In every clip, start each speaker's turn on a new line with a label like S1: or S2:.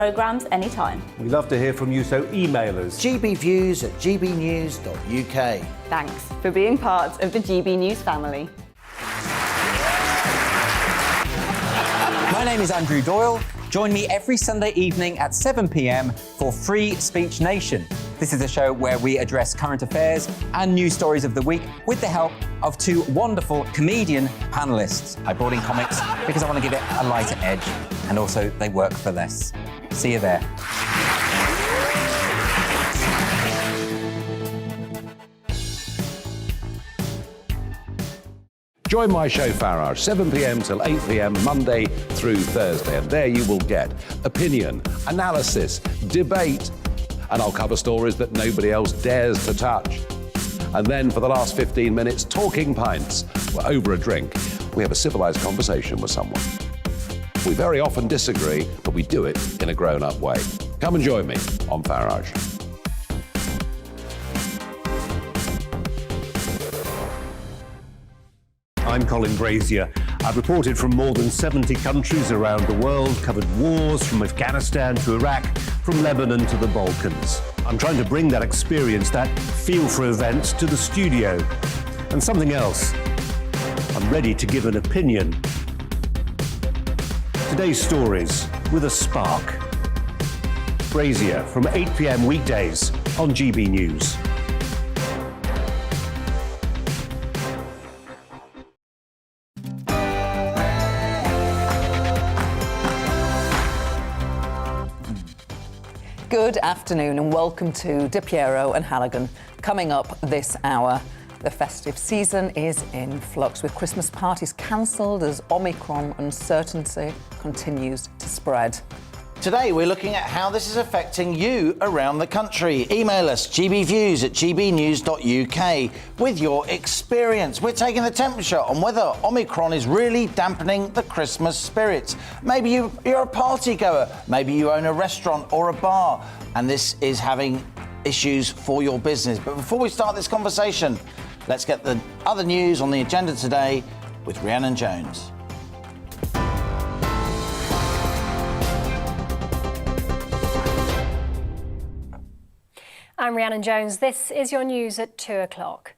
S1: Programmes anytime.
S2: We love to hear from you, so email us.
S3: gbviews@gbnews.uk.
S1: Thanks for being part of the GB News family.
S4: My name is Andrew Doyle. Join me every Sunday evening at 7 p.m. for Free Speech Nation. This is a show where we address current affairs and news stories of the week with the help of two wonderful comedian panellists. I brought in comics because I want to give it a lighter edge, and also they work for less. See you there.
S2: Join my show Farage, 7 p.m. till 8 p.m. Monday through Thursday, and there you will get opinion, analysis, debate, and I'll cover stories that nobody else dares to touch. And then for the last 15 minutes, talking pints. We're over a drink. We have a civilised conversation with someone. We very often disagree, but we do it in a grown-up way. Come and join me on Farage. I'm Colin Brazier. I've reported from more than 70 countries around the world, covered wars from Afghanistan to Iraq, from Lebanon to the Balkans. I'm trying to bring that experience, that feel for events, to the studio. And something else, I'm ready to give an opinion. Today's stories with a spark. Brazier from 8 p.m. weekdays on GB News.
S5: Good afternoon and welcome to Piero and Halligan. Coming up this hour, the festive season is in flux with Christmas parties cancelled as Omicron uncertainty continues to spread.
S3: Today we're looking at how this is affecting you around the country. Email us gbviews@gbnews.uk with your experience. We're taking the temperature on whether Omicron is really dampening the Christmas spirit. Maybe you're a party goer, maybe you own a restaurant or a bar, and this is having issues for your business. But before we start this conversation, let's get the other news on the agenda today with Rhiannon Jones.
S6: I'm Rhiannon Jones. This is your news at 2 o'clock.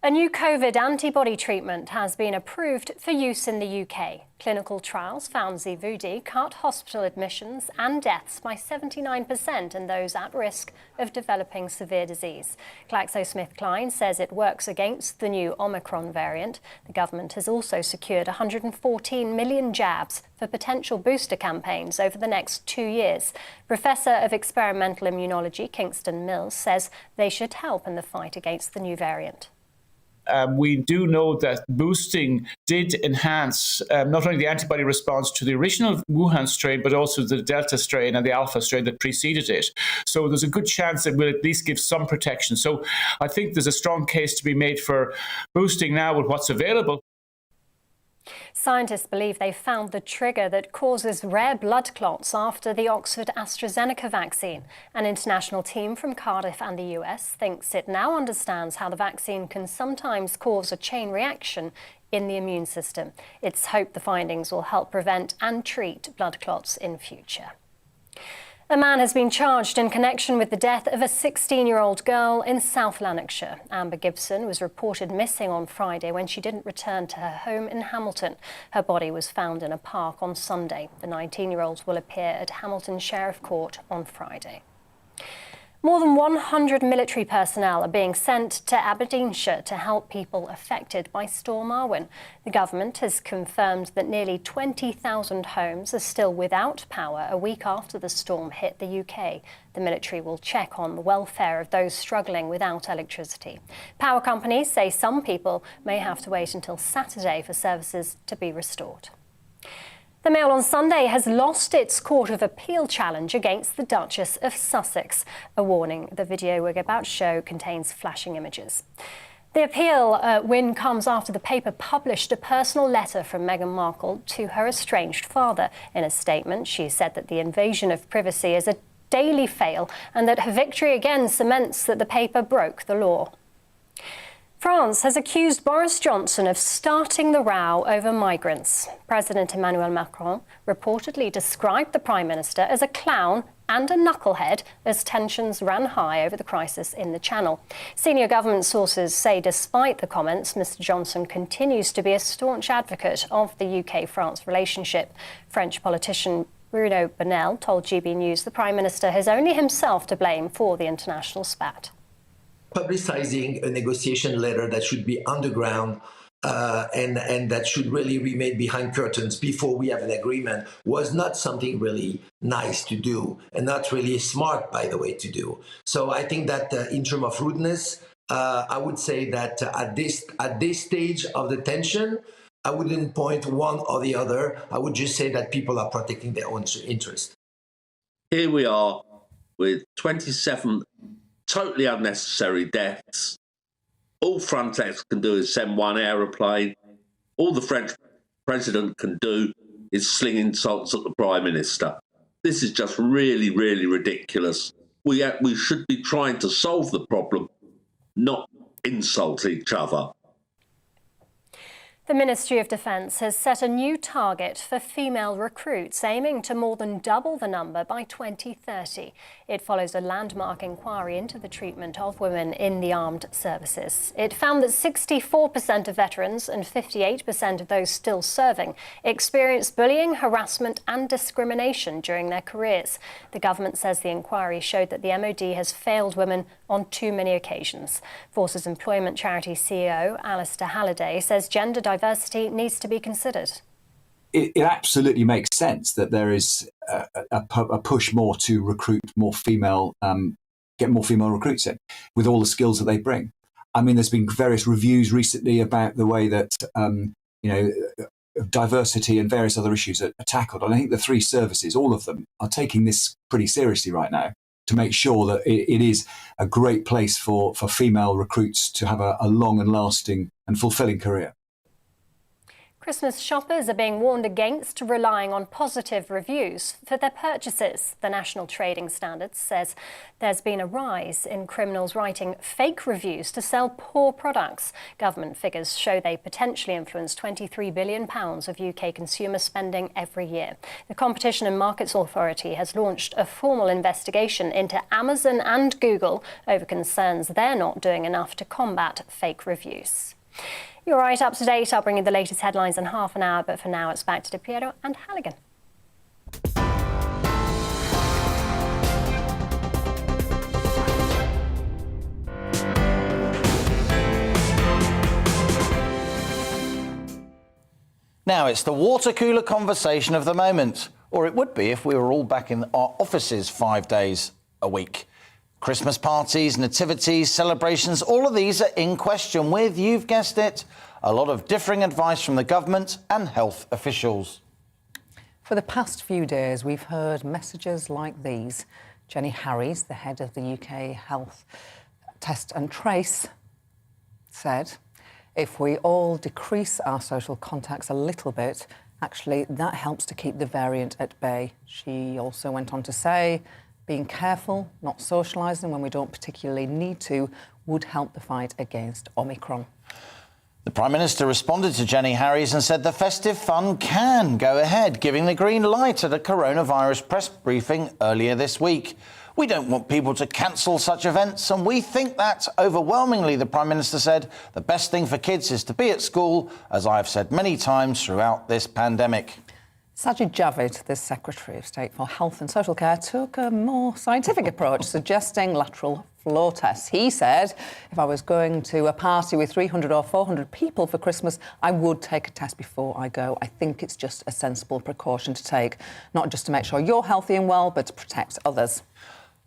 S6: A new COVID antibody treatment has been approved for use in the UK. Clinical trials found Xevudy cut hospital admissions and deaths by 79% in those at risk of developing severe disease. GlaxoSmithKline says it works against the new Omicron variant. The government has also secured 114 million jabs for potential booster campaigns over the next 2 years. Professor of Experimental Immunology Kingston Mills says they should help in the fight against the new variant.
S7: We do know that boosting did enhance not only the antibody response to the original Wuhan strain, but also the Delta strain and the Alpha strain that preceded it. So there's a good chance it will at least give some protection. So I think there's a strong case to be made for boosting now with what's available.
S6: Scientists believe they found the trigger that causes rare blood clots after the Oxford-AstraZeneca vaccine. An international team from Cardiff and the US thinks it now understands how the vaccine can sometimes cause a chain reaction in the immune system. It's hoped the findings will help prevent and treat blood clots in future. A man has been charged in connection with the death of a 16-year-old girl in South Lanarkshire. Amber Gibson was reported missing on Friday when she didn't return to her home in Hamilton. Her body was found in a park on Sunday. The 19-year-old will appear at Hamilton Sheriff Court on Friday. More than 100 military personnel are being sent to Aberdeenshire to help people affected by Storm Arwen. The government has confirmed that nearly 20,000 homes are still without power a week after the storm hit the UK. The military will check on the welfare of those struggling without electricity. Power companies say some people may have to wait until Saturday for services to be restored. The Mail on Sunday has lost its Court of Appeal challenge against the Duchess of Sussex. A warning: the video we're about to show contains flashing images. The appeal win comes after the paper published a personal letter from Meghan Markle to her estranged father. In a statement, she said that the invasion of privacy is a daily fail and that her victory again cements that the paper broke the law. France has accused Boris Johnson of starting the row over migrants. President Emmanuel Macron reportedly described the Prime Minister as a clown and a knucklehead as tensions ran high over the crisis in the Channel. Senior government sources say despite the comments, Mr Johnson continues to be a staunch advocate of the UK-France relationship. French politician Bruno Bonnell told GB News the Prime Minister has only himself to blame for the international spat.
S8: Publicizing a negotiation letter that should be underground and that should really remain behind curtains before we have an agreement was not something really nice to do, and not really smart, by the way, to do. So I think that in terms of rudeness, I would say that at this stage of the tension, I wouldn't point one or the other. I would just say that people are protecting their own interest.
S9: Here we are with 27 totally unnecessary deaths. All Frontex can do is send one aeroplane. All the French president can do is sling insults at the Prime Minister. This is just really, really ridiculous. We should be trying to solve the problem, not insult each other.
S6: The Ministry of Defence has set a new target for female recruits, aiming to more than double the number by 2030. It follows a landmark inquiry into the treatment of women in the armed services. It found that 64% of veterans and 58% of those still serving experienced bullying, harassment and discrimination during their careers. The government says the inquiry showed that the MOD has failed women on too many occasions. Forces Employment Charity CEO Alistair Halligan says gender diversity needs to be considered.
S10: It absolutely makes sense that there is a push more to recruit more female, get more female recruits in with all the skills that they bring. I mean, there's been various reviews recently about the way that, diversity and various other issues are tackled. And I think the three services, all of them, are taking this pretty seriously right now to make sure that it is a great place for female recruits to have a long and lasting and fulfilling career.
S6: Christmas shoppers are being warned against relying on positive reviews for their purchases. The National Trading Standards says there's been a rise in criminals writing fake reviews to sell poor products. Government figures show they potentially influence £23 billion of UK consumer spending every year. The Competition and Markets Authority has launched a formal investigation into Amazon and Google over concerns they're not doing enough to combat fake reviews. You're right up to date. I'll bring you the latest headlines in half an hour, but for now it's back to Piero and Halligan.
S3: Now it's the water cooler conversation of the moment, or it would be if we were all back in our offices 5 days a week. Christmas parties, nativities, celebrations, all of these are in question with, you've guessed it, a lot of differing advice from the government and health officials.
S5: For the past few days, we've heard messages like these. Jenny Harries, the head of the UK Health Test and Trace, said, if we all decrease our social contacts a little bit, actually that helps to keep the variant at bay. She also went on to say, being careful, not socialising when we don't particularly need to, would help the fight against Omicron.
S3: The Prime Minister responded to Jenny Harries and said the festive fun can go ahead, giving the green light at a coronavirus press briefing earlier this week. We don't want people to cancel such events, and we think that, overwhelmingly, the Prime Minister said, the best thing for kids is to be at school, as I have said many times throughout this pandemic.
S5: Sajid Javid, the Secretary of State for Health and Social Care, took a more scientific approach, suggesting lateral flow tests. He said, if I was going to a party with 300 or 400 people for Christmas, I would take a test before I go. I think it's just a sensible precaution to take, not just to make sure you're healthy and well, but to protect others.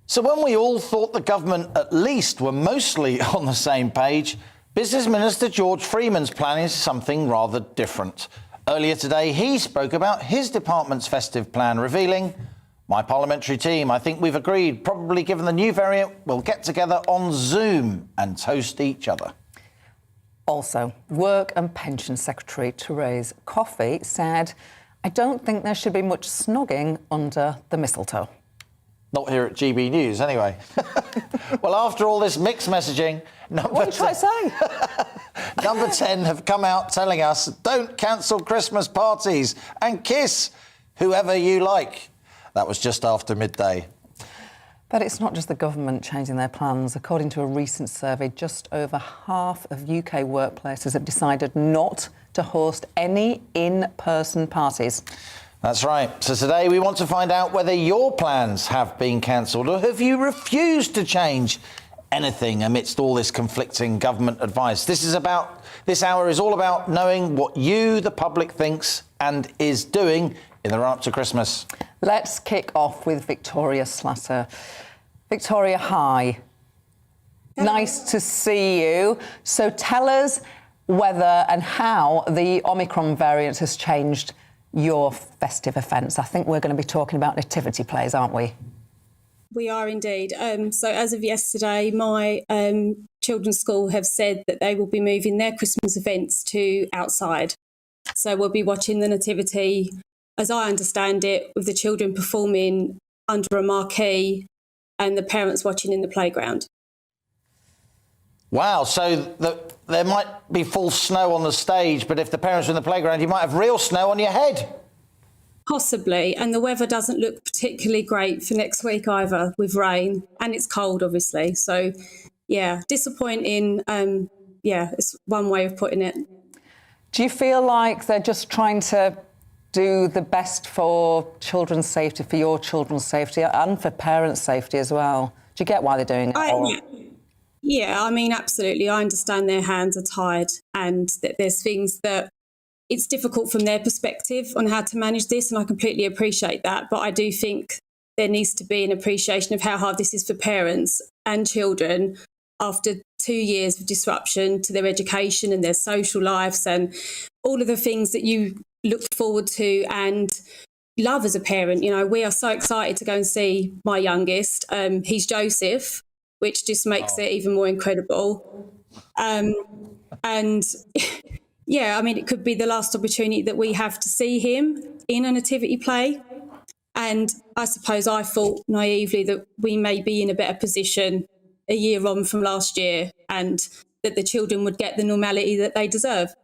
S3: So when we all thought the government at least were mostly on the same page, Business Minister George Freeman's planning something rather different. Earlier today, he spoke about his department's festive plan, revealing, my parliamentary team, I think we've agreed, probably given the new variant, we'll get together on Zoom and toast each other.
S5: Also, Work and Pension Secretary Therese Coffey said, I don't think there should be much snogging under the mistletoe.
S3: Not here at GB News, anyway. Well, after all this mixed messaging,
S5: What are you trying to say?
S3: Number 10 have come out telling us, don't cancel Christmas parties and kiss whoever you like. That was just after midday.
S5: But it's not just the government changing their plans. According to a recent survey, just over half of UK workplaces have decided not to host any in-person parties.
S3: That's right. So today we want to find out whether your plans have been cancelled or have you refused to change anything amidst all this conflicting government advice. This hour is all about knowing what you, the public, thinks and is doing in the run-up to Christmas.
S5: Let's kick off with Victoria Slatter. Victoria, hi. Nice to see you. So tell us whether and how the Omicron variant has changed your festive events. I think we're going to be talking about nativity plays, aren't we?
S11: We are indeed. So as of yesterday, my children's school have said that they will be moving their Christmas events to outside. So we'll be watching the nativity, as I understand it, with the children performing under a marquee and the parents watching in the playground.
S3: Wow, so there might be full snow on the stage, but if the parents are in the playground, you might have real snow on your head.
S11: Possibly, and the weather doesn't look particularly great for next week either, with rain, and it's cold, obviously. So, yeah, disappointing. It's one way of putting it.
S5: Do you feel like they're just trying to do the best for children's safety, for your children's safety, and for parents' safety as well? Do you get why they're doing it?
S11: Yeah, I mean, absolutely. I understand their hands are tied and that there's things that it's difficult from their perspective on how to manage this, and I completely appreciate that. But I do think there needs to be an appreciation of how hard this is for parents and children after 2 years of disruption to their education and their social lives and all of the things that you look forward to and love as a parent. You know, we are so excited to go and see my youngest. He's Joseph, which just makes it even more incredible. And yeah, I mean, it could be the last opportunity that we have to see him in a nativity play. And I suppose I thought naively that we may be in a better position a year on from last year and that the children would get the normality that they deserve.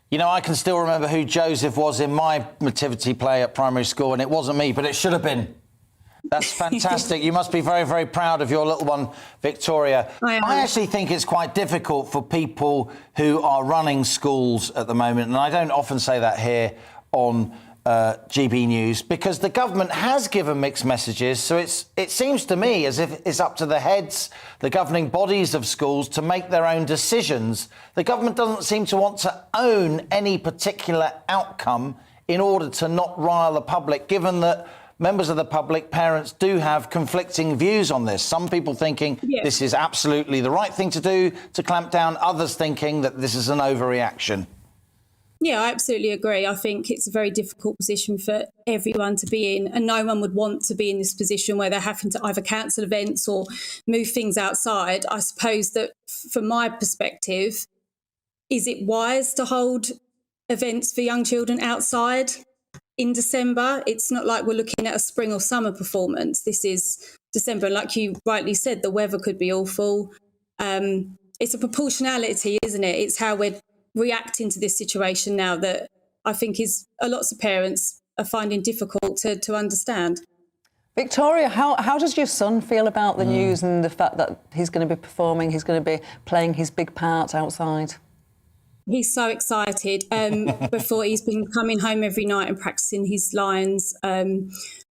S3: You know, I can still remember who Joseph was in my nativity play at primary school, and it wasn't me, but it should have been. That's fantastic. You must be very, very proud of your little one, Victoria. I actually think it's quite difficult for people who are running schools at the moment, and I don't often say that here on GB News, because the government has given mixed messages. So it seems to me as if it's up to the heads, the governing bodies of schools, to make their own decisions. The government doesn't seem to want to own any particular outcome in order to not rile the public, given that members of the public, parents, do have conflicting views on this. Some people thinking this is absolutely the right thing to do to clamp down, others thinking that this is an overreaction.
S11: Yeah, I absolutely agree. I think it's a very difficult position for everyone to be in, and no one would want to be in this position where they're having to either cancel events or move things outside. I suppose that from my perspective, is it wise to hold events for young children outside in December? It's not like we're looking at a spring or summer performance. This is December. Like you rightly said, the weather could be awful. It's a proportionality, isn't it? It's how we're reacting to this situation now that I think is lots of parents are finding difficult to understand.
S5: Victoria, how does your son feel about the news and the fact that he's going to be performing, he's going to be playing his big part outside?
S11: He's so excited. Before, he's been coming home every night and practicing his lines,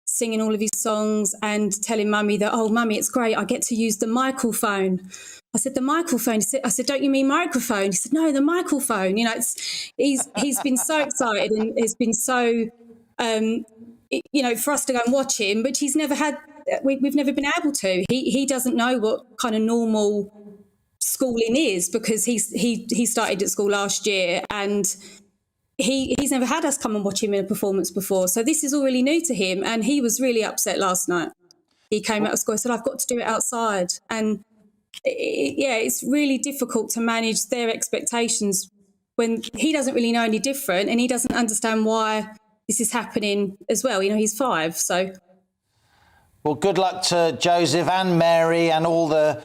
S11: singing all of his songs and telling Mummy that, oh, Mummy, it's great, I get to use the microphone. I said, the microphone? I said, don't you mean microphone? He said, no, the microphone. You know, he's been so excited and has been so, for us to go and watch him, but he's never had, we've never been able to. He doesn't know what kind of normal schooling is because he started at school last year and he's never had us come and watch him in a performance before. So this is all really new to him, and he was really upset last night. He came out of school and said, I've got to do it outside. And it's really difficult to manage their expectations when he doesn't really know any different and he doesn't understand why this is happening as well. You know, he's 5, so...
S3: Well, good luck to Joseph and Mary and all the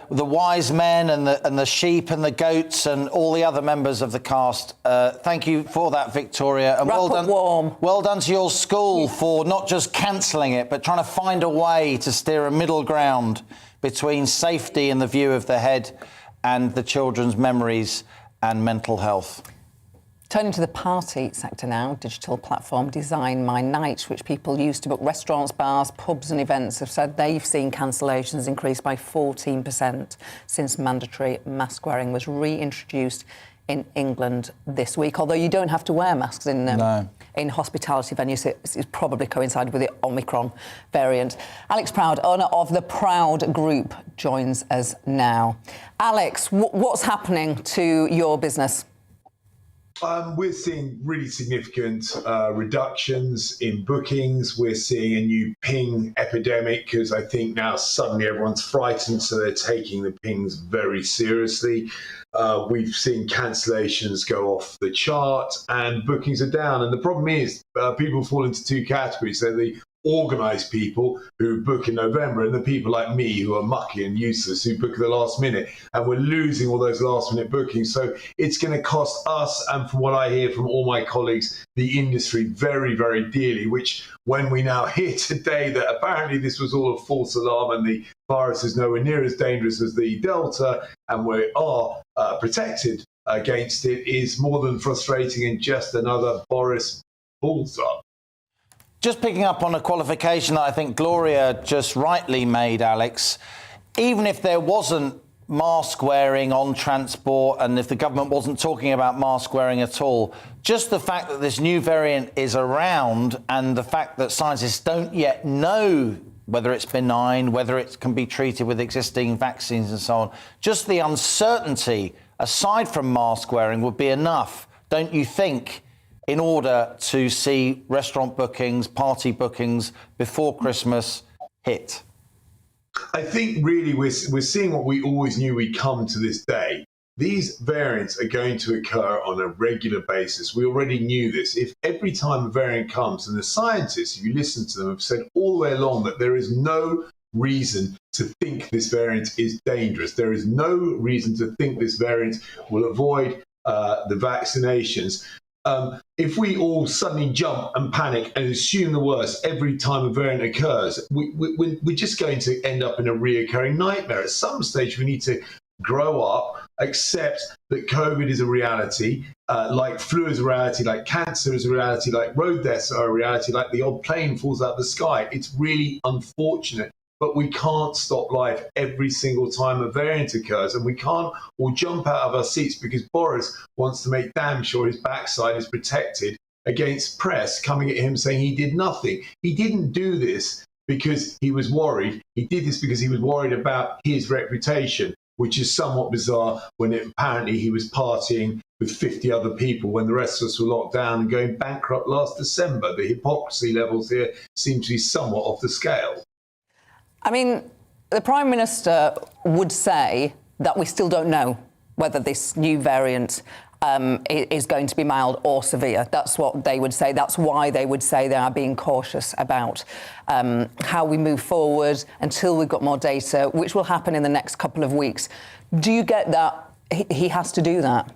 S3: wise men and the sheep and the goats and all the other members of the cast. Thank you for that, Victoria. And well done,
S5: warm.
S3: Well done to your school for not just cancelling it, but trying to find a way to steer a middle ground between safety and the view of the head and the children's memories and mental health.
S5: Turning to the party sector now, digital platform Design My Night, which people use to book restaurants, bars, pubs and events, have said they've seen cancellations increase by 14% since mandatory mask wearing was reintroduced in England this week. Although you don't have to wear masks in hospitality venues, it's probably coincided with the Omicron variant. Alex Proud, owner of the Proud Group, joins us now. Alex, what's happening to your business?
S12: We're seeing really significant reductions in bookings. We're seeing a new ping epidemic because I think now suddenly everyone's frightened, so they're taking the pings very seriously. We've seen cancellations go off the chart and bookings are down. And the problem is people fall into two categories. They're the organised people who book in November and the people like me who are mucky and useless who book at the last minute, and we're losing all those last minute bookings. So it's going to cost us, and from what I hear from all my colleagues, the industry very, very dearly, which when we now hear today that apparently this was all a false alarm and the virus is nowhere near as dangerous as the Delta and we are protected against it, is more than frustrating and just another Boris balls up.
S3: Just picking up on a qualification that I think Gloria just rightly made, Alex, even if there wasn't mask wearing on transport and if the government wasn't talking about mask wearing at all, just the fact that this new variant is around and the fact that scientists don't yet know whether it's benign, whether it can be treated with existing vaccines and so on, just the uncertainty, aside from mask wearing, would be enough, don't you think, in order to see restaurant bookings, party bookings before Christmas hit?
S12: I think really we're seeing what we always knew we'd come to this day. These variants are going to occur on a regular basis. We already knew this. If every time a variant comes, and the scientists, if you listen to them, have said all the way along that there is no reason to think this variant is dangerous. There is no reason to think this variant will avoid the vaccinations. If we all suddenly jump and panic and assume the worst every time a variant occurs, we're just going to end up in a reoccurring nightmare. At some stage, we need to grow up, accept that COVID is a reality, like flu is a reality, like cancer is a reality, like road deaths are a reality, like the odd plane falls out of the sky. It's really unfortunate. But we can't stop life every single time a variant occurs, and we can't all jump out of our seats because Boris wants to make damn sure his backside is protected against press coming at him saying he did nothing. He didn't do this because he was worried. He did this because he was worried about his reputation, which is somewhat bizarre when apparently he was partying with 50 other people when the rest of us were locked down and going bankrupt last December. The hypocrisy levels here seem to be somewhat off the scale.
S5: I mean, the Prime Minister would say that we still don't know whether this new variant is going to be mild or severe. That's what they would say. That's why they would say they are being cautious about how we move forward until we've got more data, which will happen in the next couple of weeks. Do you get that he has to do that?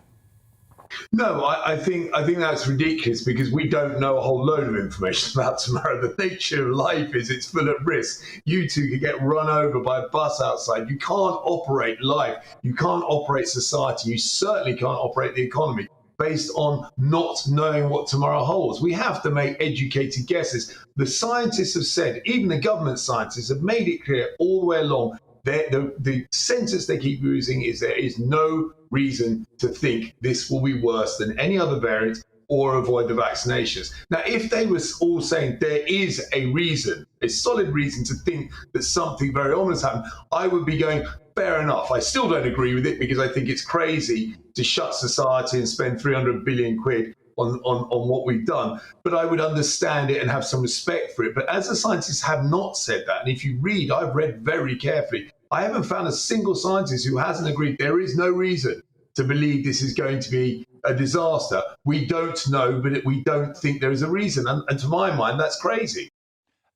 S12: No, I think that's ridiculous because we don't know a whole load of information about tomorrow. The nature of life is it's full of risk. You two could get run over by a bus outside. You can't operate life. You can't operate society. You certainly can't operate the economy based on not knowing what tomorrow holds. We have to make educated guesses. The scientists have said, even the government scientists have made it clear all the way along, the sentence they keep using is there is no reason to think this will be worse than any other variant or avoid the vaccinations. Now, if they were all saying there is a reason, a solid reason to think that something very ominous happened, I would be going, fair enough. I still don't agree with it because I think it's crazy to shut society and spend 300 billion quid on what we've done. But I would understand it and have some respect for it. But as the scientists have not said that, and if you read, I've read very carefully, I haven't found a single scientist who hasn't agreed there is no reason to believe this is going to be a disaster. We don't know, but we don't think there is a reason. And to my mind, that's crazy.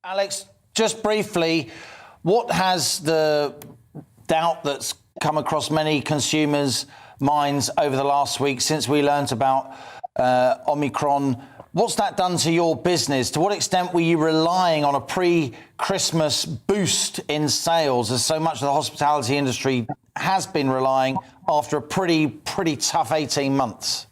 S3: Alex, just briefly, what has the doubt that's come across many consumers' minds over the last week since we learnt about Omicron, what's that done to your business? To what extent were you relying on a pre-Christmas boost in sales, as so much of the hospitality industry has been relying after a pretty tough 18 months?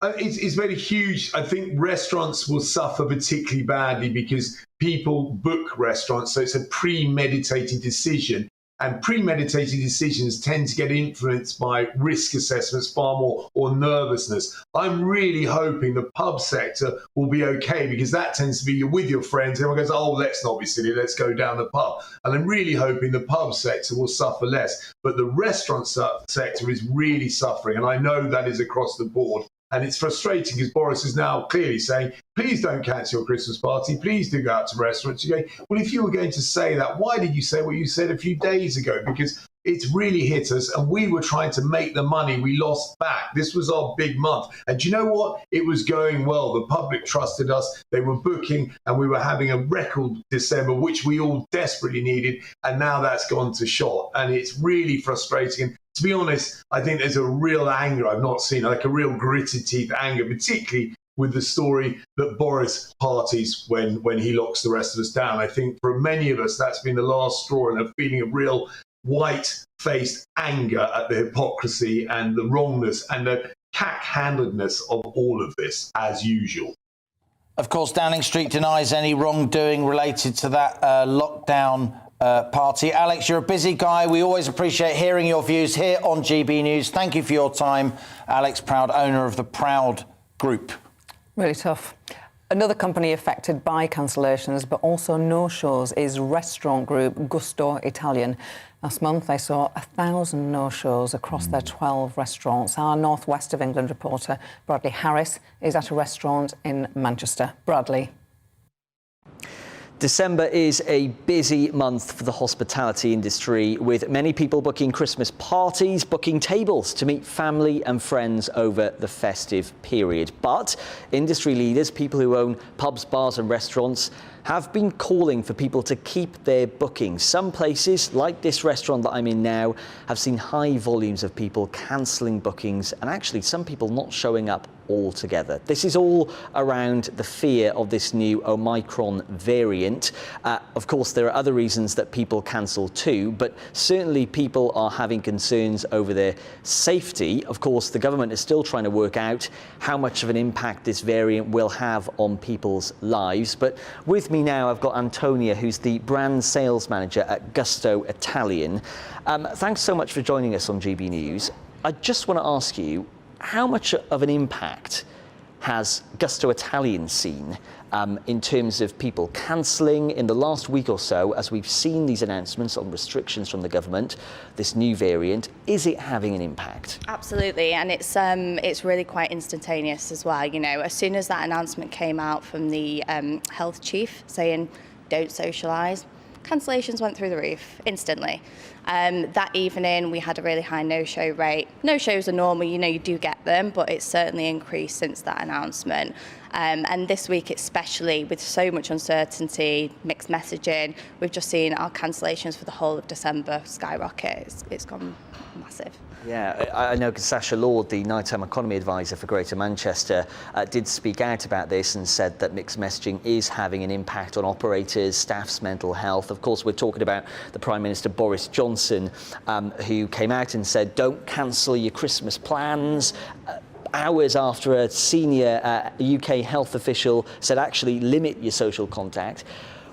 S12: It's made a huge. I think restaurants will suffer particularly badly because people book restaurants, so it's a premeditated decision. And premeditated decisions tend to get influenced by risk assessments far more, or nervousness. I'm really hoping the pub sector will be okay, because that tends to be you're with your friends, everyone goes, oh, let's not be silly, let's go down the pub. And I'm really hoping the pub sector will suffer less. But the restaurant sector is really suffering, and I know that is across the board. And it's frustrating because Boris is now clearly saying, please don't cancel your Christmas party. Please do go out to restaurants. You go, well, if you were going to say that, why did you say what you said a few days ago? Because it's really hit us, and we were trying to make the money we lost back. This was our big month. And do you know what? It was going well. The public trusted us. They were booking, and we were having a record December, which we all desperately needed. And now that's gone to shot. And it's really frustrating. To be honest, I think there's a real anger I've not seen, like a real gritted teeth anger, particularly with the story that Boris parties when he locks the rest of us down. I think for many of us, that's been the last straw, and a feeling of real white-faced anger at the hypocrisy and the wrongness and the cack-handedness of all of this, as usual.
S3: Of course, Downing Street denies any wrongdoing related to that lockdown party. Alex, you're a busy guy. We always appreciate hearing your views here on GB News. Thank you for your time. Alex, proud owner of the Proud Group.
S5: Really tough. Another company affected by cancellations but also no-shows is restaurant group Gusto Italian. Last month they saw 1,000 no-shows across their 12 restaurants. Our North West of England reporter Bradley Harris is at a restaurant in Manchester. Bradley.
S13: December is a busy month for the hospitality industry, with many people booking Christmas parties, booking tables to meet family and friends over the festive period. But industry leaders, people who own pubs, bars and restaurants, have been calling for people to keep their bookings. Some places, like this restaurant that I'm in now, have seen high volumes of people cancelling bookings, and actually some people not showing up altogether. This is all around the fear of this new Omicron variant. Of course, there are other reasons that people cancel too, but certainly people are having concerns over their safety. Of course, the government is still trying to work out how much of an impact this variant will have on people's lives. But with me now, I've got Antonia, who's the brand sales manager at Gusto Italian. Thanks so much for joining us on GB News. I just want to ask you, how much of an impact has Gusto Italian seen in terms of people cancelling in the last week or so, as we've seen these announcements on restrictions from the government, this new variant? Is it having an impact?
S14: Absolutely, and it's really quite instantaneous as well. You know, as soon as that announcement came out from the health chief saying don't socialise, cancellations went through the roof instantly. That evening we had a really high no-show rate. No-shows are normal, you know, you do get them, but it's certainly increased since that announcement. And this week especially, with so much uncertainty, mixed messaging, we've just seen our cancellations for the whole of December skyrocket. It's gone massive.
S13: Yeah, I know Sasha Lord, the nighttime economy advisor for Greater Manchester, did speak out about this and said that mixed messaging is having an impact on operators, staff's mental health. Of course, we're talking about the Prime Minister Boris Johnson, who came out and said, don't cancel your Christmas plans. Hours after a senior UK health official said, actually limit your social contact.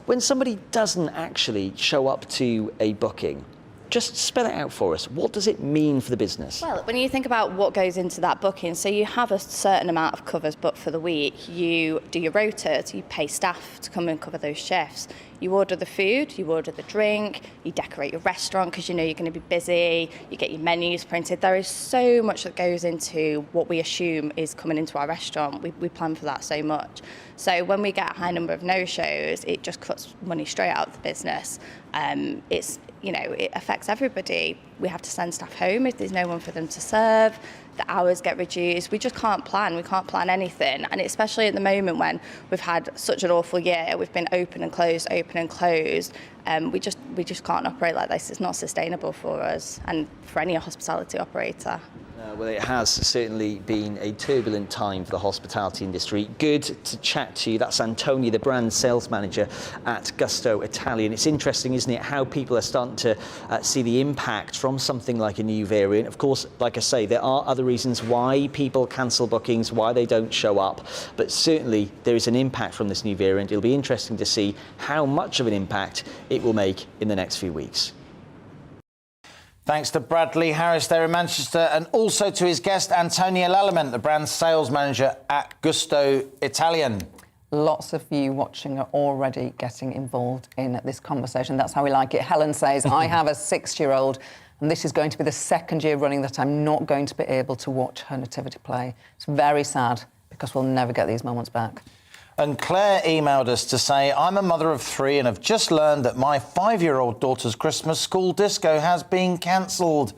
S13: When somebody doesn't actually show up to a booking, just spell it out for us. What does it mean for the business?
S14: Well, when you think about what goes into that booking, so you have a certain amount of covers booked for the week. You do your rota, so you pay staff to come and cover those shifts. You order the food, you order the drink, you decorate your restaurant because you know you're going to be busy, you get your menus printed. There is so much that goes into what we assume is coming into our restaurant. We plan for that so much. So when we get a high number of no-shows, it just cuts money straight out of the business. It affects everybody. We have to send staff home if there's no one for them to serve. the hours get reduced. We just can't plan. We can't plan anything. And especially at the moment when we've had such an awful year, we've been open and closed. We just can't operate like this. It's not sustainable for us and for any hospitality operator.
S13: Well, it has certainly been a turbulent time for the hospitality industry. Good to chat to you. That's Antonia, the brand sales manager at Gusto Italian. It's interesting, isn't it, how people are starting to see the impact from something like a new variant. Of course, like I say, there are other reasons why people cancel bookings, why they don't show up, but certainly there is an impact from this new variant. It'll be interesting to see how much of an impact it will make in the next few weeks.
S3: Thanks to Bradley Harris there in Manchester, and also to his guest, Antonia Lallement, the brand sales manager at Gusto Italian.
S5: Lots of you watching are already getting involved in this conversation. That's how we like it. Helen says, I have a 6-year-old, and this is going to be the second year running that I'm not going to be able to watch her nativity play. It's very sad, because we'll never get these moments back.
S3: And Claire emailed us to say, I'm a mother of 3 and have just learned that my 5-year-old daughter's Christmas school disco has been cancelled.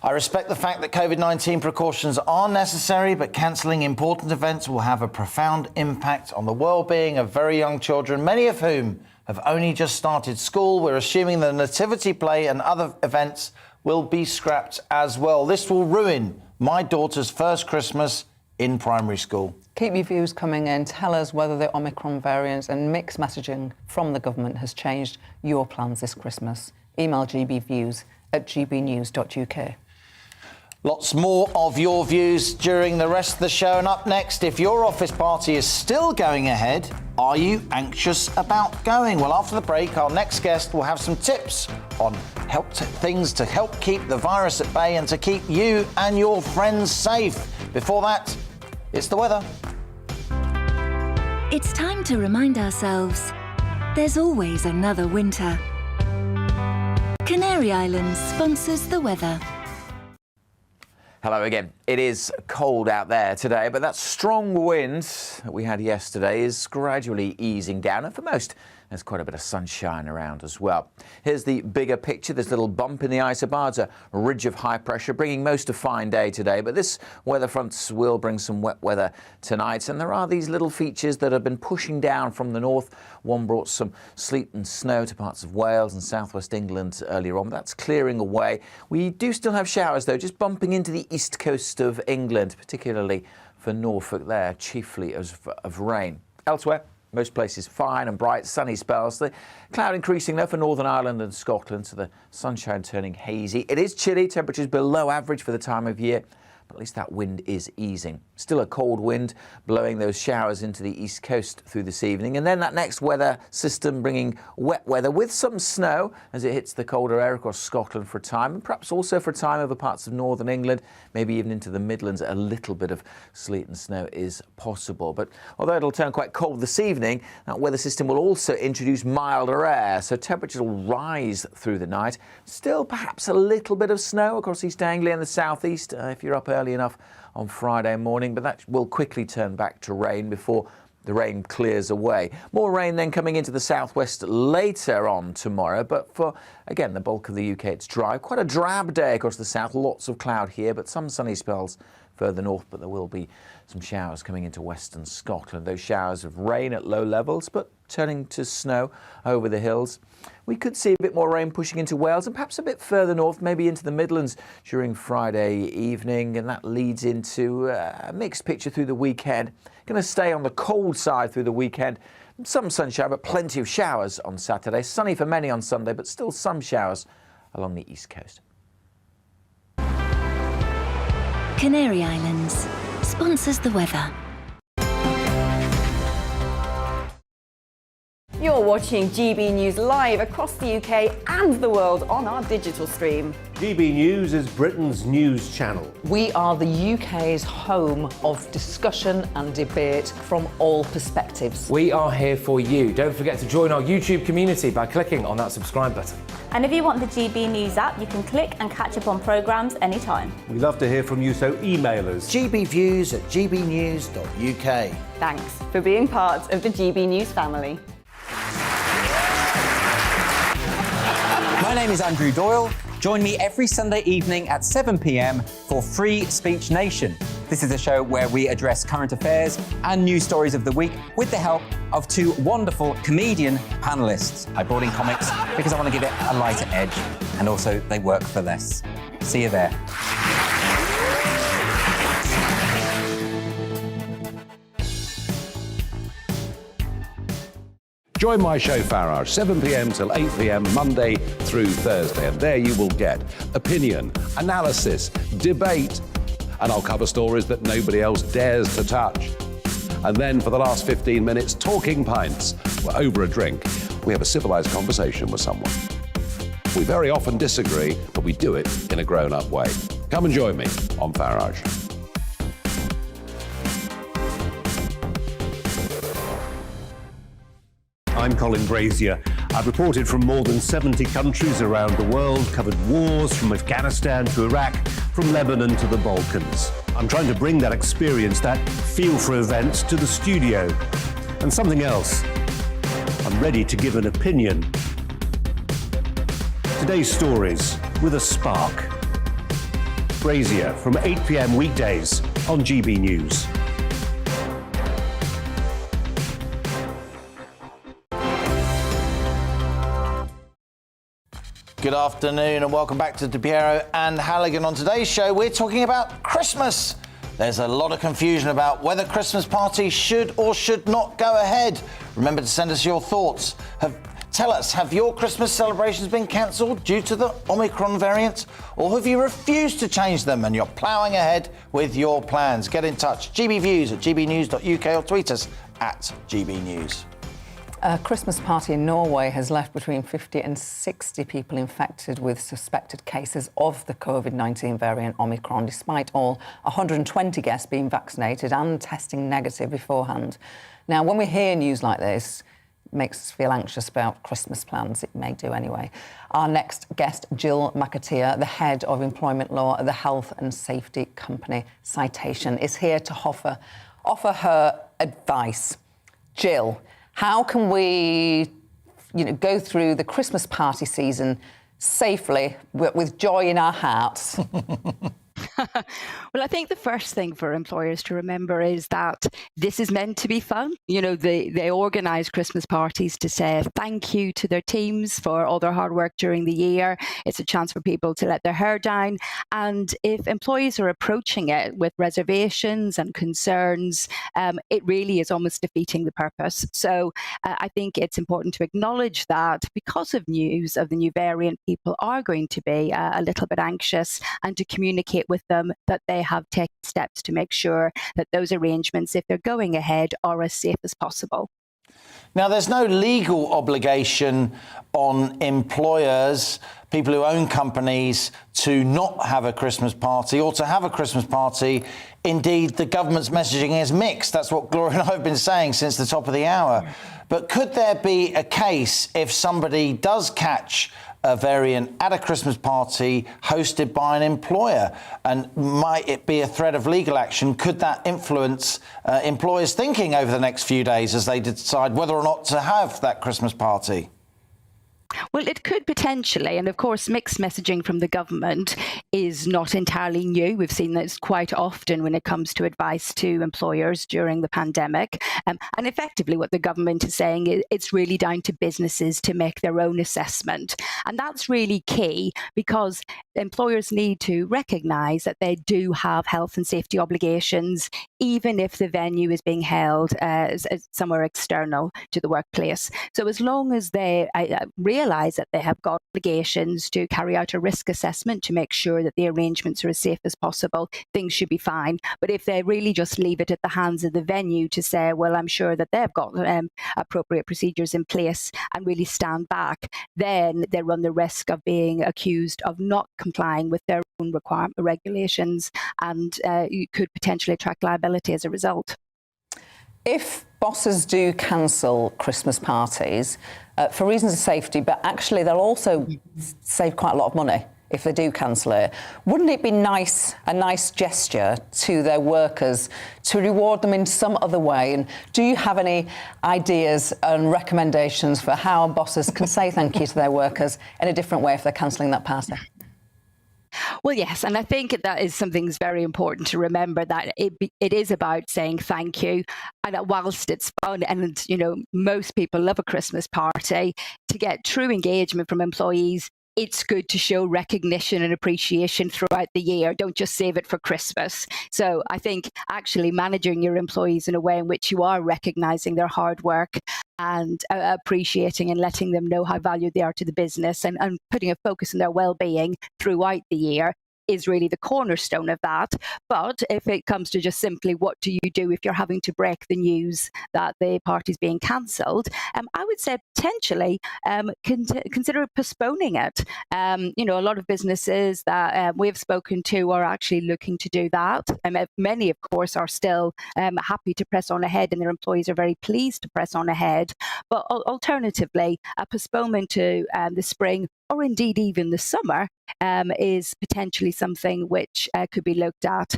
S3: I respect the fact that COVID-19 precautions are necessary, but cancelling important events will have a profound impact on the well-being of very young children, many of whom have only just started school. We're assuming the nativity play and other events will be scrapped as well. This will ruin my daughter's first Christmas in primary school.
S5: Keep your views coming in. Tell us whether the Omicron variant and mixed messaging from the government has changed your plans this Christmas. Email gbviews@gbnews.uk.
S3: Lots more of your views during the rest of the show. And up next, if your office party is still going ahead, are you anxious about going? Well, after the break, our next guest will have some tips on things to help keep the virus at bay and to keep you and your friends safe. Before that, it's the weather.
S15: It's time to remind ourselves there's always another winter. Canary Islands sponsors the weather.
S16: Hello again. It is cold out there today, but that strong wind that we had yesterday is gradually easing down, and for most, there's quite a bit of sunshine around as well. Here's the bigger picture. This little bump in the isobar's a ridge of high pressure, bringing most a fine day today, but this weather front will bring some wet weather tonight, and there are these little features that have been pushing down from the north. One brought some sleet and snow to parts of Wales and southwest England earlier on. That's clearing away. We do still have showers, though, just bumping into the east coast of England, particularly for Norfolk there, chiefly of rain. Elsewhere, most places fine and bright, sunny spells. The cloud increasing there for Northern Ireland and Scotland, so the sunshine turning hazy. It is chilly, temperatures below average for the time of year, but at least that wind is easing. Still a cold wind blowing those showers into the east coast through this evening. And then that next weather system bringing wet weather with some snow as it hits the colder air across Scotland for a time, and perhaps also for a time over parts of northern England, maybe even into the Midlands. A little bit of sleet and snow is possible. But although it'll turn quite cold this evening, that weather system will also introduce milder air, so temperatures will rise through the night. Still perhaps a little bit of snow across East Anglia and the southeast if you're up early enough on Friday morning, but that will quickly turn back to rain before the rain clears away. More rain then coming into the southwest later on tomorrow, but for, again, the bulk of the UK, it's dry. Quite a drab day across the south, lots of cloud here, but some sunny spells further north, but there will be some showers coming into western Scotland. Those showers of rain at low levels, but turning to snow over the hills. We could see a bit more rain pushing into Wales and perhaps a bit further north, maybe into the Midlands during Friday evening, and that leads into a mixed picture through the weekend. Going to stay on the cold side through the weekend. Some sunshine, but plenty of showers on Saturday. Sunny for many on Sunday, but still some showers along the east coast.
S15: Canary Islands sponsors the weather.
S1: You're watching GB News live across the UK and the world on our digital stream.
S17: GB News is Britain's news channel.
S5: We are the UK's home of discussion and debate from all perspectives.
S18: We are here for you. Don't forget to join our YouTube community by clicking on that subscribe button.
S19: And if you want the GB News app, you can click and catch up on programmes anytime.
S17: We love to hear from you, so email us.
S3: gbviews@gbnews.uk.
S1: Thanks for being part of the GB News family.
S4: My name is Andrew Doyle. Join me every Sunday evening at 7 p.m. for Free Speech Nation. This is a show where we address current affairs and news stories of the week with the help of two wonderful comedian panellists. I brought in comics because I want to give it a lighter edge, and also they work for less. See you there.
S2: Join my show Farage, 7 p.m. till 8 p.m. Monday through Thursday, and there you will get opinion, analysis, debate, and I'll cover stories that nobody else dares to touch. And then for the last 15 minutes, talking pints. We're over a drink. We have a civilized conversation with someone. We very often disagree, but we do it in a grown-up way. Come and join me on Farage.
S17: I'm Colin Brazier. I've reported from more than 70 countries around the world, covered wars from Afghanistan to Iraq, from Lebanon to the Balkans. I'm trying to bring that experience, that feel for events, to the studio. And something else. I'm ready to give an opinion. Today's stories with a spark. Brazier from 8 p.m. weekdays on GB News.
S3: Good afternoon and welcome back to Piero and Halligan. On today's show, we're talking about Christmas. There's a lot of confusion about whether Christmas parties should or should not go ahead. Remember to send us your thoughts. Tell us, have your Christmas celebrations been cancelled due to the Omicron variant? Or have you refused to change them and you're ploughing ahead with your plans? Get in touch. GBViews at gbnews.uk or tweet us at GBNews.
S5: A Christmas party in Norway has left between 50 and 60 people infected with suspected cases of the COVID-19 variant Omicron, despite all 120 guests being vaccinated and testing negative beforehand. Now, when we hear news like this, it makes us feel anxious about Christmas plans. It may do anyway. Our next guest, Jill McAteer, the head of employment law at the health and safety company Citation, is here to offer her advice. Jill, how can we, go through the Christmas party season safely with joy in our hearts?
S20: Well, I think the first thing for employers to remember is that this is meant to be fun. They organise Christmas parties to say thank you to their teams for all their hard work during the year. It's a chance for people to let their hair down. And if employees are approaching it with reservations and concerns, it really is almost defeating the purpose. So I think it's important to acknowledge that because of news of the new variant, people are going to be a little bit anxious, and to communicate with them that they have taken steps to make sure that those arrangements, if they're going ahead, are as safe as possible.
S3: Now, there's no legal obligation on employers, people who own companies, to not have a Christmas party or to have a Christmas party. Indeed, the government's messaging is mixed. That's what Gloria and I have been saying since the top of the hour. But could there be a case if somebody does catch a variant at a Christmas party hosted by an employer? And might it be a threat of legal action? Could that influence employers' thinking over the next few days as they decide whether or not to have that Christmas party?
S20: Well, it could potentially, and of course, mixed messaging from the government is not entirely new. We've seen this quite often when it comes to advice to employers during the pandemic. And effectively, what the government is saying is it's really down to businesses to make their own assessment. And that's really key, because employers need to recognise that they do have health and safety obligations, even if the venue is being held as somewhere external to the workplace. So as long as they realise that they have got obligations to carry out a risk assessment to make sure that the arrangements are as safe as possible, things should be fine. But if they really just leave it at the hands of the venue to say, well, I'm sure that they've got appropriate procedures in place, and really stand back, then they run the risk of being accused of not complying with their own regulations, and you could potentially attract liability as a result.
S5: If bosses do cancel Christmas parties for reasons of safety, but actually they'll also save quite a lot of money if they do cancel it, wouldn't it be a nice gesture to their workers to reward them in some other way? And do you have any ideas and recommendations for how bosses can say thank you to their workers in a different way if they're cancelling that party?
S20: Well, yes, and I think that is something that's very important to remember, that it is about saying thank you, and that whilst it's fun and, you know, most people love a Christmas party, to get true engagement from employees, it's good to show recognition and appreciation throughout the year. Don't just save it for Christmas. So I think actually managing your employees in a way in which you are recognising their hard work and appreciating and letting them know how valued they are to the business, and putting a focus on their well-being throughout the year is really the cornerstone of that. But if it comes to just simply what do you do if you're having to break the news that the party's being cancelled, I would say potentially consider postponing it. You know, a lot of businesses that we've spoken to are actually looking to do that. Many, of course, are still happy to press on ahead, and their employees are very pleased to press on ahead. But alternatively, a postponement to the spring, or indeed even the summer, is potentially something which could be looked at.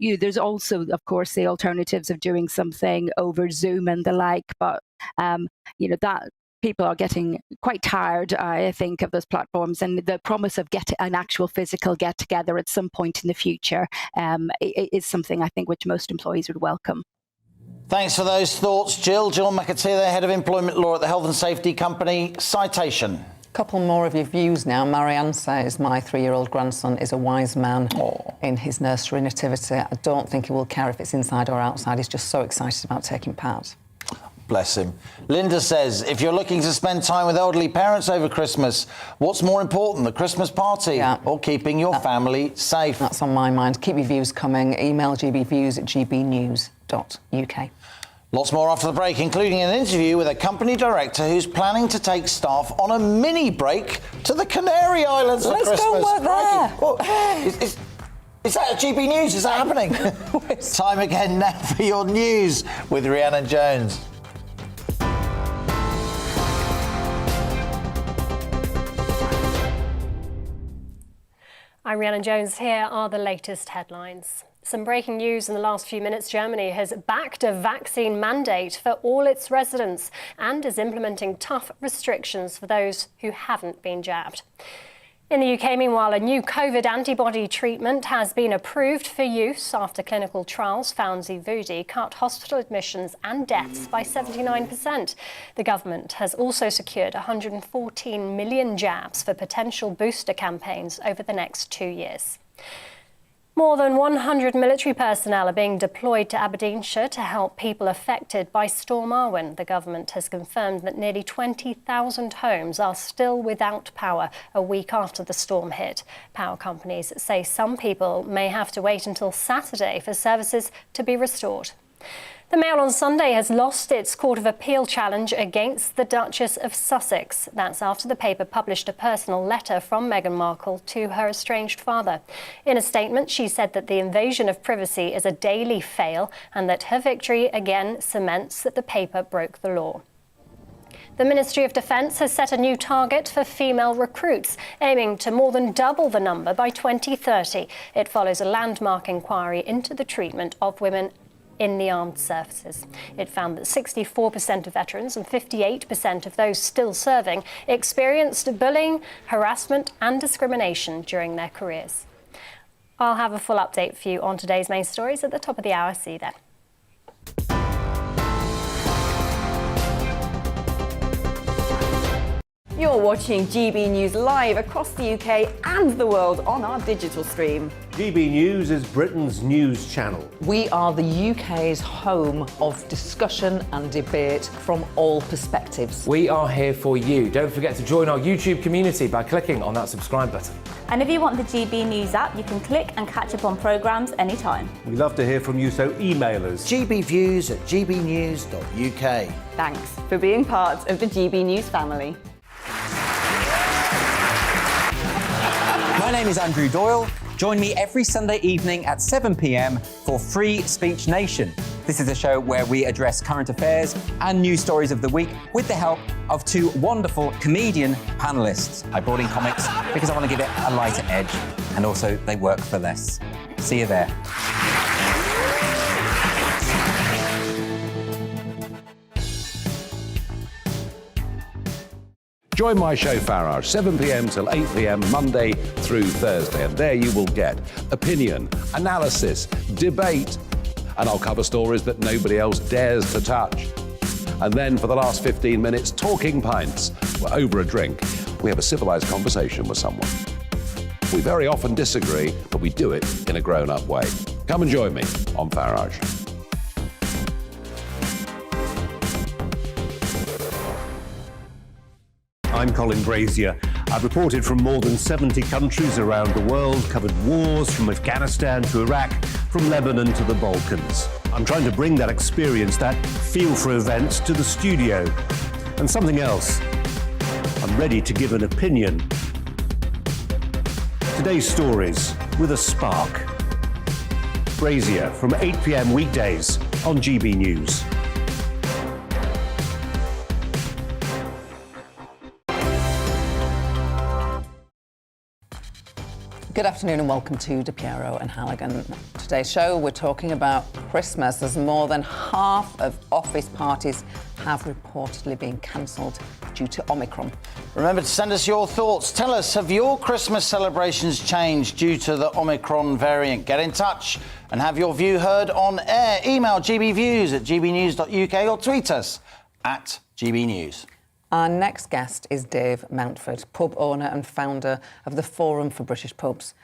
S20: There's also, of course, the alternatives of doing something over Zoom and the like, but that people are getting quite tired, I think, of those platforms, and the promise of an actual physical get-together at some point in the future is something I think which most employees would welcome.
S3: Thanks for those thoughts, Jill. Jill McAteer, the Head of Employment Law at the Health and Safety Company. Citation.
S5: Couple more of your views now. Marianne says, my 3-year-old grandson is a wise man in his nursery nativity. I don't think he will care if it's inside or outside. He's just so excited about taking part.
S3: Bless him. Linda says, if you're looking to spend time with elderly parents over Christmas, what's more important, the Christmas party or keeping your family safe?
S5: That's on my mind. Keep your views coming. Email gbviews@gbnews.uk.
S3: Lots more after the break, including an interview with a company director who's planning to take staff on a mini break to the Canary Islands for Christmas.
S5: Let's go work there.
S3: Well, is that at GB News? Is that happening? Time again now for your news with Rhiannon Jones.
S6: I'm Rhiannon Jones. Here are the latest headlines. Some breaking news in the last few minutes. Germany has backed a vaccine mandate for all its residents and is implementing tough restrictions for those who haven't been jabbed. In the UK, meanwhile, a new COVID antibody treatment has been approved for use after clinical trials found Xevudy cut hospital admissions and deaths by 79%. The government has also secured 114 million jabs for potential booster campaigns over the next 2 years. More than 100 military personnel are being deployed to Aberdeenshire to help people affected by Storm Arwen. The government has confirmed that nearly 20,000 homes are still without power a week after the storm hit. Power companies say some people may have to wait until Saturday for services to be restored. The Mail on Sunday has lost its Court of Appeal challenge against the Duchess of Sussex. That's after the paper published a personal letter from Meghan Markle to her estranged father. In a statement, she said that the invasion of privacy is a daily fail and that her victory again cements that the paper broke the law. The Ministry of Defence has set a new target for female recruits, aiming to more than double the number by 2030. It follows a landmark inquiry into the treatment of women in the armed services. It found that 64% of veterans and 58% of those still serving experienced bullying, harassment and discrimination during their careers. I'll have a full update for you on today's main stories at the top of the hour. See you then.
S1: You're watching GB News live across the UK and the world on our digital stream.
S17: GB News is Britain's news channel.
S5: We are the UK's home of discussion and debate from all perspectives.
S18: We are here for you. Don't forget to join our YouTube community by clicking on that subscribe button.
S19: And if you want the GB News app, you can click and catch up on programmes anytime.
S17: We love to hear from you, so email us.
S3: gbviews@gbnews.uk.
S1: Thanks for being part of the GB News family.
S4: My name is Andrew Doyle. Join me every Sunday evening at 7 p.m. for Free Speech Nation. This is a show where we address current affairs and news stories of the week with the help of two wonderful comedian panellists. I brought in comics because I want to give it a lighter edge, and also they work for less. See you there.
S2: Join my show Farage, 7 p.m. till 8 p.m. Monday through Thursday, and there you will get opinion, analysis, debate, and I'll cover stories that nobody else dares to touch. And then for the last 15 minutes, talking pints. We're over a drink. We have a civilised conversation with someone. We very often disagree, but we do it in a grown-up way. Come and join me on Farage.
S17: I'm Colin Brazier. I've reported from more than 70 countries around the world, covered wars from Afghanistan to Iraq, from Lebanon to the Balkans. I'm trying to bring that experience, that feel for events, to the studio. And something else. I'm ready to give an opinion. Today's stories with a spark. Brazier from 8 p.m. weekdays on GB News.
S5: Good afternoon and welcome to Piero and Halligan. Today's show, we're talking about Christmas, as more than half of office parties have reportedly been cancelled due to Omicron.
S3: Remember to send us your thoughts. Tell us, have your Christmas celebrations changed due to the Omicron variant? Get in touch and have your view heard on air. Email gbviews@gbnews.uk or tweet us @GBNews.
S5: Our next guest is Dave Mountford, pub owner and founder of the Forum for British Pubs.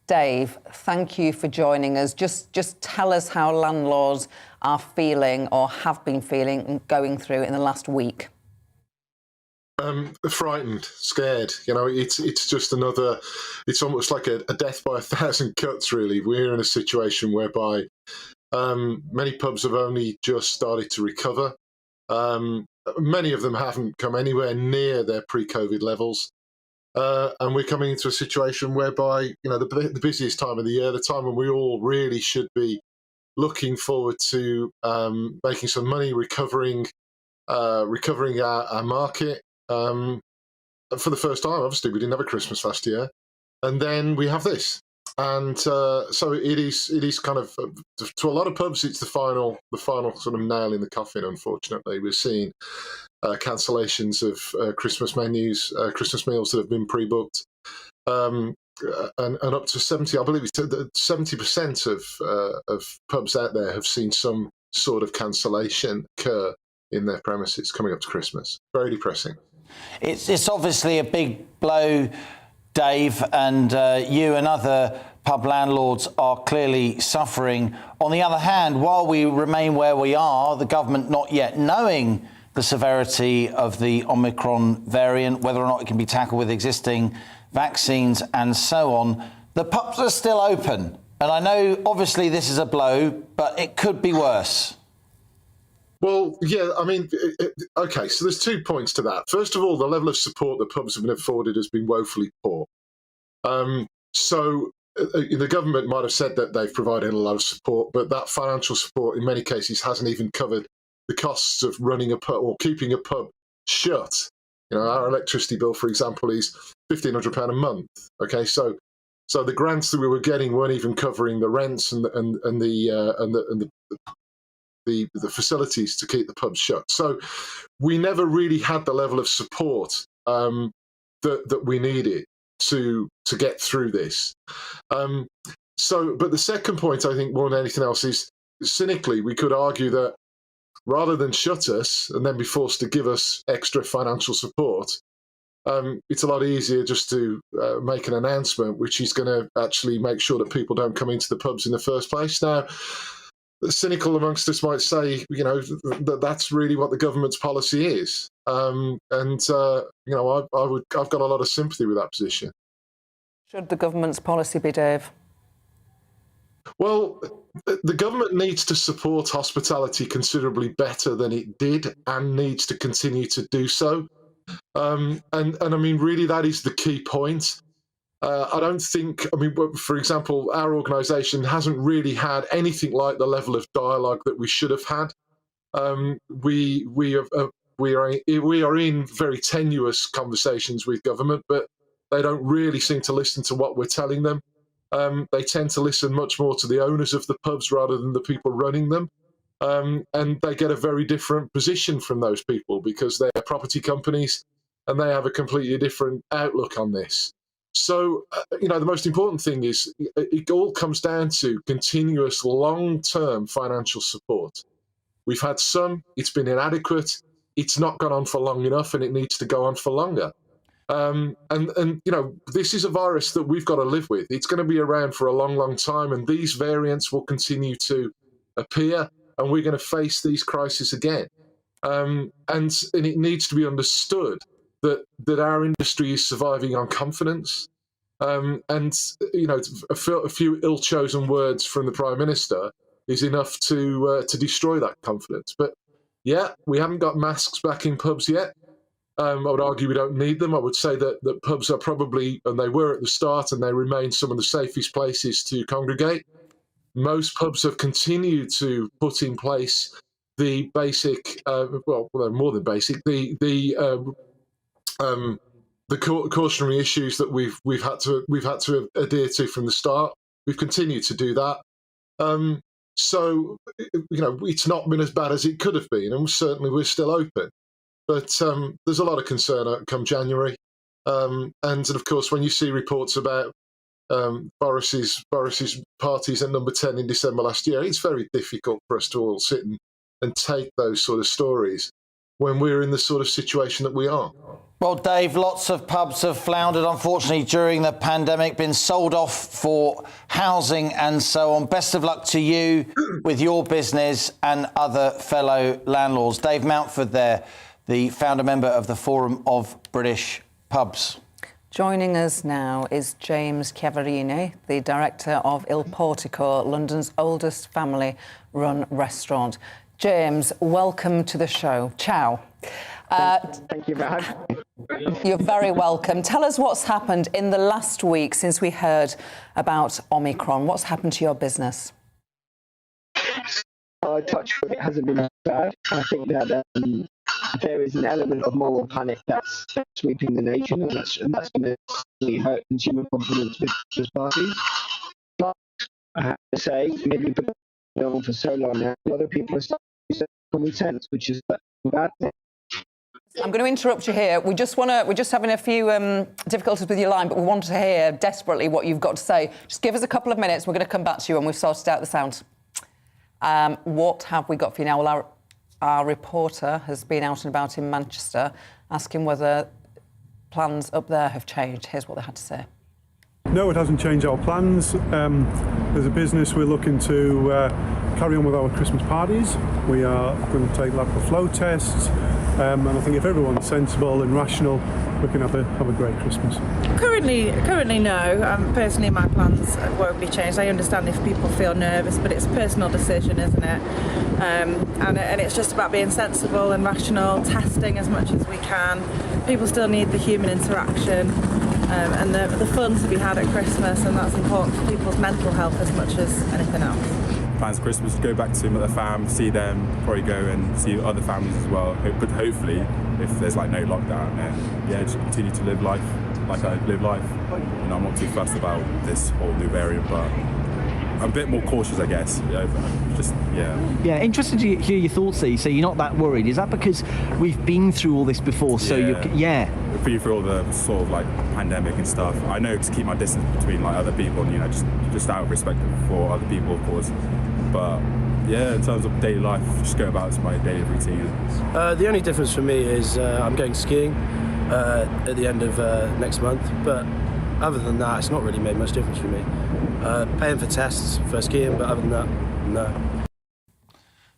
S5: Dave, thank you for joining us. Just tell us how landlords are feeling or have been feeling and going through in the last week.
S21: Frightened, scared. You know, it's just another. It's almost like a death by 1,000 cuts. Really, we're in a situation whereby many pubs have only just started to recover. Many of them haven't come anywhere near their pre-COVID levels. And we're coming into a situation whereby, you know, the busiest time of the year, the time when we all really should be looking forward to making some money, recovering our market. For the first time, obviously, we didn't have a Christmas last year. And then we have this. And so it is kind of, to a lot of pubs, it's the final sort of nail in the coffin, unfortunately. We're seeing cancellations of Christmas menus, Christmas meals that have been pre-booked, and up to 70, I believe it's 70% of pubs out there have seen some sort of cancellation occur in their premises coming up to Christmas. Very depressing.
S3: It's obviously a big blow, Dave, and you and other pub landlords are clearly suffering. On the other hand, while we remain where we are, the government not yet knowing the severity of the Omicron variant, whether or not it can be tackled with existing vaccines and so on, the pubs are still open. And I know, obviously, this is a blow, but it could be worse.
S21: Well, yeah, I mean, OK, so there's 2 points to that. First of all, the level of support that pubs have been afforded has been woefully poor. So the government might have said that they've provided a lot of support, but that financial support in many cases hasn't even covered the costs of running a pub or keeping a pub shut. You know, our electricity bill, for example, is £1,500 a month. OK, so the grants that we were getting weren't even covering the rents and the facilities to keep the pubs shut. So we never really had the level of support that we needed to get through this. But the second point, I think, more than anything else, is cynically, we could argue that rather than shut us and then be forced to give us extra financial support, it's a lot easier just to make an announcement which is going to actually make sure that people don't come into the pubs in the first place. Now, the cynical amongst us might say, you know, that's really what the government's policy is. You know, I've got a lot of sympathy with that position.
S5: Should the government's policy be, Dave?
S21: Well, the government needs to support hospitality considerably better than it did and needs to continue to do so. And I mean, really, that is the key point. I don't think, I mean, for example, our organisation hasn't really had anything like the level of dialogue that we should have had. We are in very tenuous conversations with government, but they don't really seem to listen to what we're telling them. They tend to listen much more to the owners of the pubs rather than the people running them. And they get a very different position from those people because they're property companies and they have a completely different outlook on this. So, the most important thing is it all comes down to continuous long-term financial support. We've had some, it's been inadequate, it's not gone on for long enough, and it needs to go on for longer. This is a virus that we've got to live with. It's going to be around for a long, long time, and these variants will continue to appear, and we're going to face these crises again. And it needs to be understood that our industry is surviving on confidence. A few ill-chosen words from the Prime Minister is enough to destroy that confidence. But yeah, we haven't got masks back in pubs yet. I would argue we don't need them. I would say that pubs are probably, and they were at the start, and they remain some of the safest places to congregate. Most pubs have continued to put in place the basic, more than basic, the cautionary issues that we've had to adhere to from the start. We've continued to do that. So it's not been as bad as it could have been, and certainly we're still open. But there's a lot of concern come January, and of course when you see reports about Boris's parties at number 10 in December last year, it's very difficult for us to all sit and take those sort of stories when we're in the sort of situation that we are.
S3: Well, Dave, lots of pubs have floundered, unfortunately, during the pandemic, been sold off for housing and so on. Best of luck to you with your business and other fellow landlords. Dave Mountford there, the founder member of the Forum of British Pubs.
S5: Joining us now is James Chiavarini, the director of Il Portico, London's oldest family-run restaurant. James, welcome to the show. Ciao.
S7: Thank you for having me.
S5: You're very welcome. Tell us what's happened in the last week since we heard about Omicron. What's happened to your business?
S7: Touch wood, it hasn't been bad. I think that there is an element of moral panic that's sweeping the nation, and that's going to hurt consumer confidence with Christmas parties. But I have to say, maybe because it's been on for so long now, a lot of people are starting to use common sense, which is a bad thing.
S5: I'm going to interrupt you here. We're just having a few difficulties with your line, but we want to hear desperately what you've got to say. Just give us a couple of minutes. We're going to come back to you when we've sorted out the sound. What have we got for you now? Well, our reporter has been out and about in Manchester asking whether plans up there have changed. Here's what they had to say.
S22: No, it hasn't changed our plans. As a business, we're looking to carry on with our Christmas parties. We are going to take lateral flow tests. And I think if everyone's sensible and rational, we can have a great Christmas.
S23: Currently no. Personally, my plans won't be changed. I understand if people feel nervous, but it's a personal decision, isn't it? And it's just about being sensible and rational, testing as much as we can. People still need the human interaction and the fun to be had at Christmas, and that's important for people's mental health as much as anything else.
S24: Plans for Christmas, go back to the fam, see them, probably go and see other families as well. But hopefully, if there's no lockdown, then just continue to live life like I live life. I'm not too fussed about this whole new variant, but I'm a bit more cautious, I guess.
S25: Yeah, interested to hear your thoughts there. So you're not that worried. Is that because we've been through all this before? So
S24: We've been through all the sort of pandemic and stuff. I know to keep my distance between other people, and just out of respect for other people, of course. But in terms of daily life, just go about my daily routine.
S26: The only difference for me is I'm going skiing at the end of next month, but other than that, it's not really made much difference for me. Paying for tests for skiing, but other than that, no.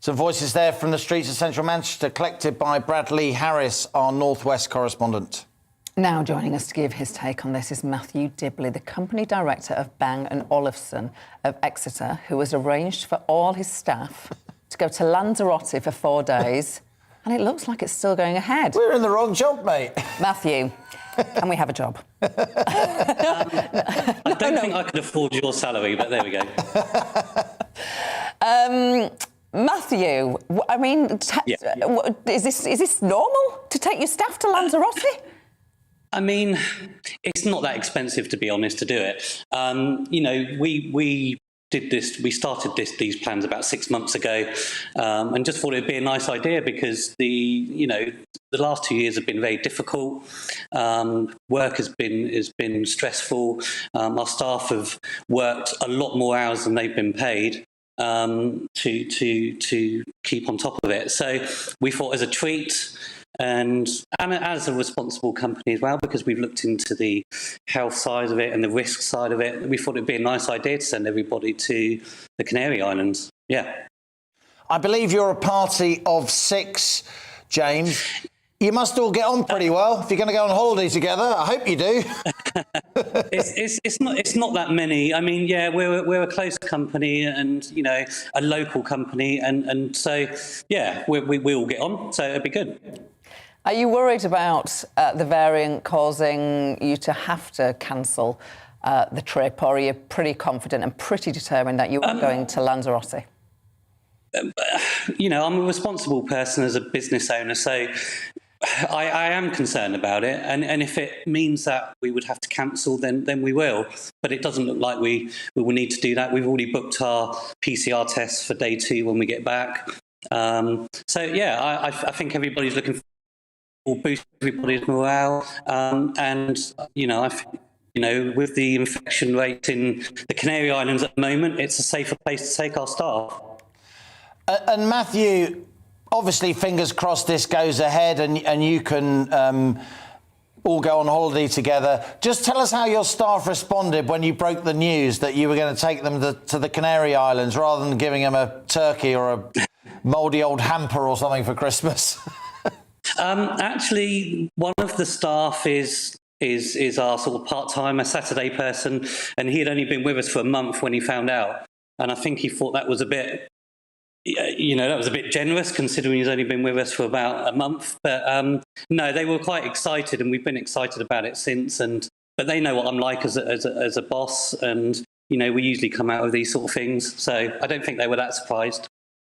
S3: Some voices there from the streets of central Manchester, collected by Bradley Harris, our northwest correspondent.
S5: Now joining us to give his take on this is Matthew Dibley, the company director of Bang & Olufsen of Exeter, who has arranged for all his staff to go to Lanzarote for 4 days, and it looks like it's still going ahead.
S3: We're in the wrong job, mate.
S5: Matthew, can we have a job?
S27: I don't think I could afford your salary, but there we go.
S5: Matthew, I mean, is this normal to take your staff to Lanzarote?
S27: I mean, it's not that expensive, to be honest, to do it. We did this. We started these plans about 6 months ago, and just thought it'd be a nice idea because the the last 2 years have been very difficult. Work has been stressful. Our staff have worked a lot more hours than they've been paid to keep on top of it. So we thought, as a treat, and as a responsible company as well, because we've looked into the health side of it and the risk side of it, we thought it'd be a nice idea to send everybody to the Canary Islands. Yeah.
S3: I believe you're a party of 6, James. You must all get on pretty well if you're going to go on holiday together. I hope you do.
S27: It's not that many. I mean, yeah, we're a close company, and a local company, and so yeah, we all get on. So it'd be good.
S5: Are you worried about the variant causing you to have to cancel the trip, or are you pretty confident and pretty determined that you are going to Lanzarote?
S27: I'm a responsible person as a business owner, so I am concerned about it. And if it means that we would have to cancel, then we will. But it doesn't look like we will need to do that. We've already booked our PCR tests for day 2 when we get back. So yeah, I think everybody's looking for. Will boost everybody's morale, and I think, with the infection rate in the Canary Islands at the moment, it's a safer place to take our staff.
S3: And Matthew, obviously, fingers crossed this goes ahead, and you can all go on holiday together. Just tell us how your staff responded when you broke the news that you were going to take them to the Canary Islands rather than giving them a turkey or a mouldy old hamper or something for Christmas.
S27: Actually, one of the staff is our sort of part-timer Saturday person, and he had only been with us for a month when he found out, and I think he thought that was a bit, that was a bit generous considering he's only been with us for about a month. But no, they were quite excited, and we've been excited about it since. But they know what I'm like as a boss, and we usually come out of these sort of things, so I don't think they were that surprised.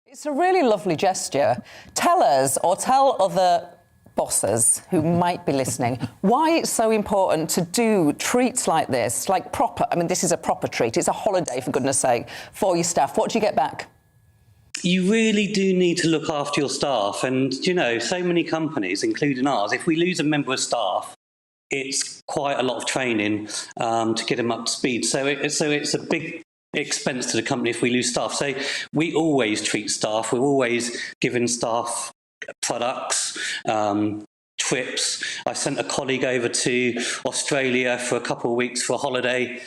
S5: It's a really lovely gesture. Tell us, or tell other bosses who might be listening, why it's so important to do treats like this, like proper. I mean, this is a proper treat. It's a holiday, for goodness sake, for your staff. What do you get back?
S27: You really do need to look after your staff. And, so many companies, including ours, if we lose a member of staff, it's quite a lot of training to get them up to speed. So it's a big expense to the company if we lose staff. So we always treat staff. We're always giving staff products, trips. I sent a colleague over to Australia for a couple of weeks for a holiday,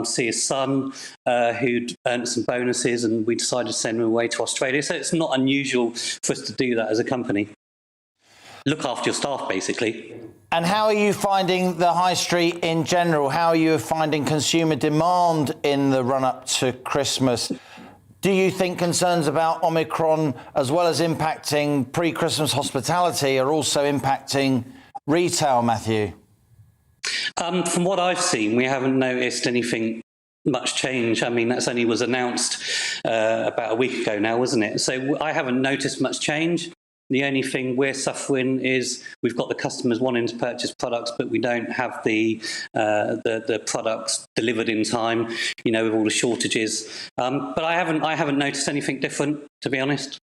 S27: see his son, who'd earned some bonuses, and we decided to send him away to Australia. So it's not unusual for us to do that as a company. Look after your staff, basically.
S3: And how are you finding the high street in general? How are you finding consumer demand in the run-up to Christmas? Do you think concerns about Omicron, as well as impacting pre-Christmas hospitality, are also impacting retail, Matthew?
S27: From what I've seen, we haven't noticed anything much change. I mean, that's only was announced about a week ago now, wasn't it? So I haven't noticed much change. The only thing we're suffering is we've got the customers wanting to purchase products, but we don't have the products delivered in time, with all the shortages. But I haven't noticed anything different, to be honest.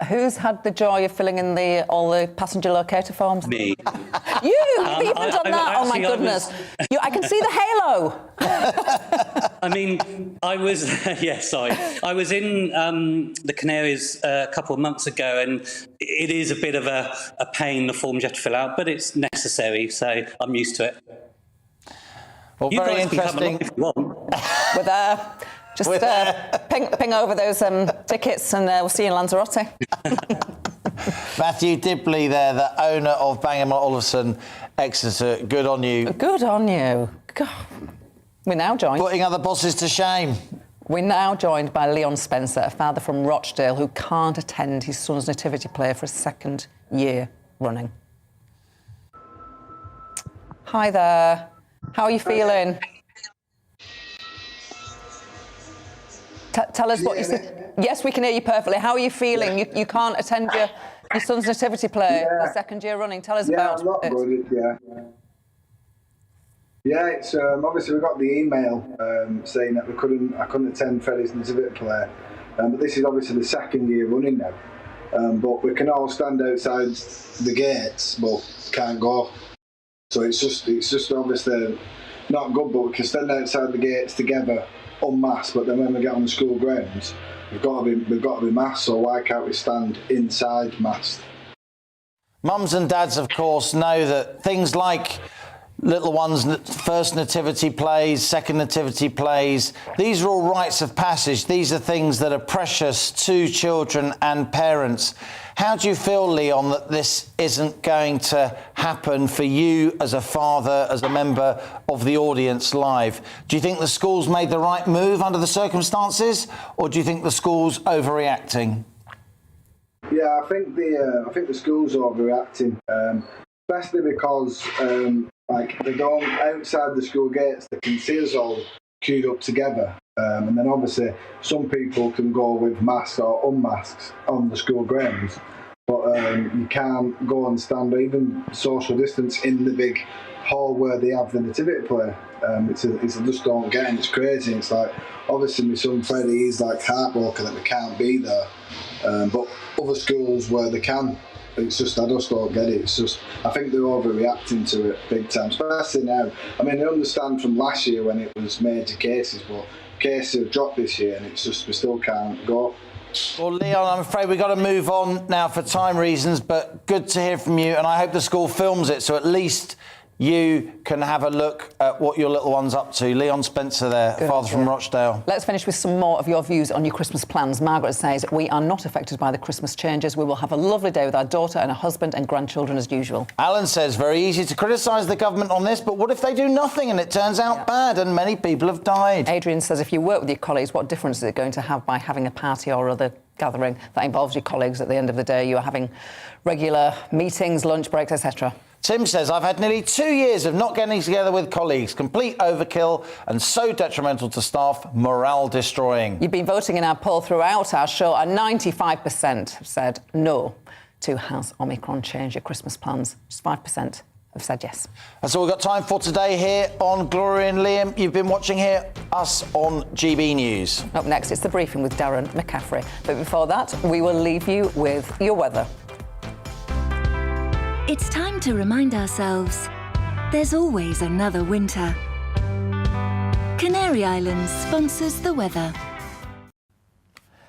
S5: Who's had the joy of filling in all the passenger locator forms?
S27: Me.
S5: You've even done that? Oh, my goodness. I can see the halo.
S27: I mean, I was I was in the Canaries a couple of months ago, and it is a bit of a pain, the forms you have to fill out, but it's necessary, so I'm used to it.
S3: Well,
S27: you
S3: very
S27: guys
S3: interesting.
S27: Can come along if you want.
S5: Just ping over those tickets, and we'll see you in Lanzarote.
S3: Matthew Dibley there, the owner of Bang & Olufsen Exeter. Good on you.
S5: Good on you. God. We're now joined...
S3: Putting other bosses to shame.
S5: We're now joined by Leon Spencer, a father from Rochdale who can't attend his son's nativity play for a 2nd year running. Hi there. How are you feeling? Tell us what you said. Yes, we can hear you perfectly. How are you feeling? You can't attend your son's nativity play for the 2nd year running. Tell us about
S8: it. Yeah, I'm not good, yeah, it's obviously we got the email saying that I couldn't attend Freddie's nativity play, but this is obviously the 2nd year running now. but we can all stand outside the gates, but can't go. So it's just obviously not good, but we can stand outside the gates together, unmasked. But then when we get on the school grounds, we've got to be masked. So why can't we stand inside masked?
S3: Mums and dads, of course, know that things like little ones' first nativity plays, second nativity plays, these are all rites of passage. These are things that are precious to children and parents. How do you feel, Leon, that this isn't going to happen for you as a father, as a member of the audience live? Do you think the school's made the right move under the circumstances, or do you think the school's overreacting?
S8: Yeah, I think the school's overreacting, especially because they don't outside the school gates. They can see us all queued up together, and then obviously some people can go with masks or unmasks on the school grounds, but you can't go and stand or even social distance in the big hall where they have the nativity play. I just don't get it. It's crazy. It's like, obviously my son Freddie is like heartbroken that we can't be there, but other schools where they can, it's just, I just don't get it. It's just, I think they're overreacting to it big time, especially now. I mean, I understand from last year when it was major cases, but cases have dropped this year and it's just, we still can't go.
S3: Well, Leon, I'm afraid we've got to move on now for time reasons, but good to hear from you, and I hope the school films it so at least you can have a look at what your little one's up to. Leon Spencer there, father from Rochdale.
S5: Let's finish with some more of your views on your Christmas plans. Margaret says, we are not affected by the Christmas changes. We will have a lovely day with our daughter and her husband and grandchildren as usual.
S3: Alan says, very easy to criticise the government on this, but what if they do nothing and it turns out bad and many people have died?
S5: Adrian says, if you work with your colleagues, what difference is it going to have by having a party or other gathering that involves your colleagues? At the end of the day, you are having regular meetings, lunch breaks, etc.
S3: Tim says, I've had nearly 2 years of not getting together with colleagues. Complete overkill and so detrimental to staff, morale destroying.
S5: You've been voting in our poll throughout our show, and 95% have said no to has Omicron changed your Christmas plans. Just 5% have said yes.
S3: That's all we've got time for today here on Gloria and Liam. You've been watching here, us on GB News.
S5: Up next, it's The Briefing with Darren McCaffrey. But before that, we will leave you with your weather.
S15: It's time to remind ourselves there's always another winter. Canary Islands sponsors the weather.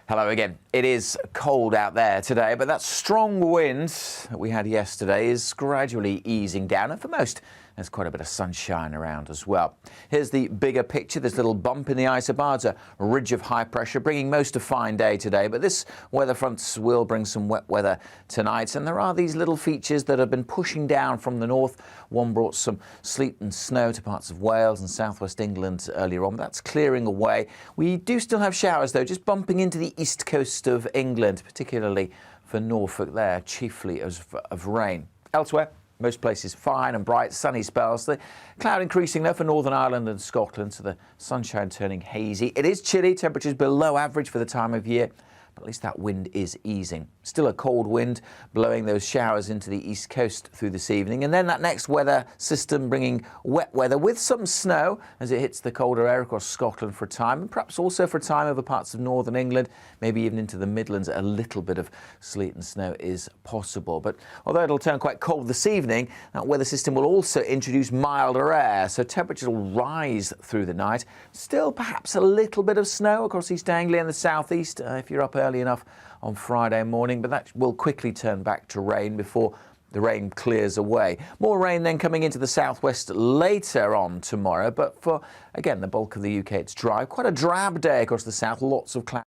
S9: Hello again. It is cold out there today, but that strong wind that we had yesterday is gradually easing down, and for most, there's quite a bit of sunshine around as well. Here's the bigger picture. This little bump in the isobar's a ridge of high pressure, bringing most a fine day today, but this weather front will bring some wet weather tonight, and there are these little features that have been pushing down from the north. One brought some sleet and snow to parts of Wales and southwest England earlier on. That's clearing away. We do still have showers, though, just bumping into the east coast of England, particularly for Norfolk there, chiefly of rain. Elsewhere, most places fine and bright, sunny spells. The cloud increasing there for Northern Ireland and Scotland, so the sunshine turning hazy. It is chilly, temperatures below average for the time of year, but at least that wind is easing. Still a cold wind blowing those showers into the east coast through this evening, and then that next weather system bringing wet weather with some snow as it hits the colder air across Scotland for a time, and perhaps also for a time over parts of northern England, maybe even into the Midlands. A little bit of sleet and snow is possible, but although it'll turn quite cold this evening, that weather system will also introduce milder air, so temperatures will rise through the night. Still perhaps a little bit of snow across East Anglia and the southeast if you're up early enough on Friday morning, but that will quickly turn back to rain before the rain clears away. More rain then coming into the southwest later on tomorrow, but for, again, the bulk of the UK, it's dry. Quite a drab day across the south, lots of clouds,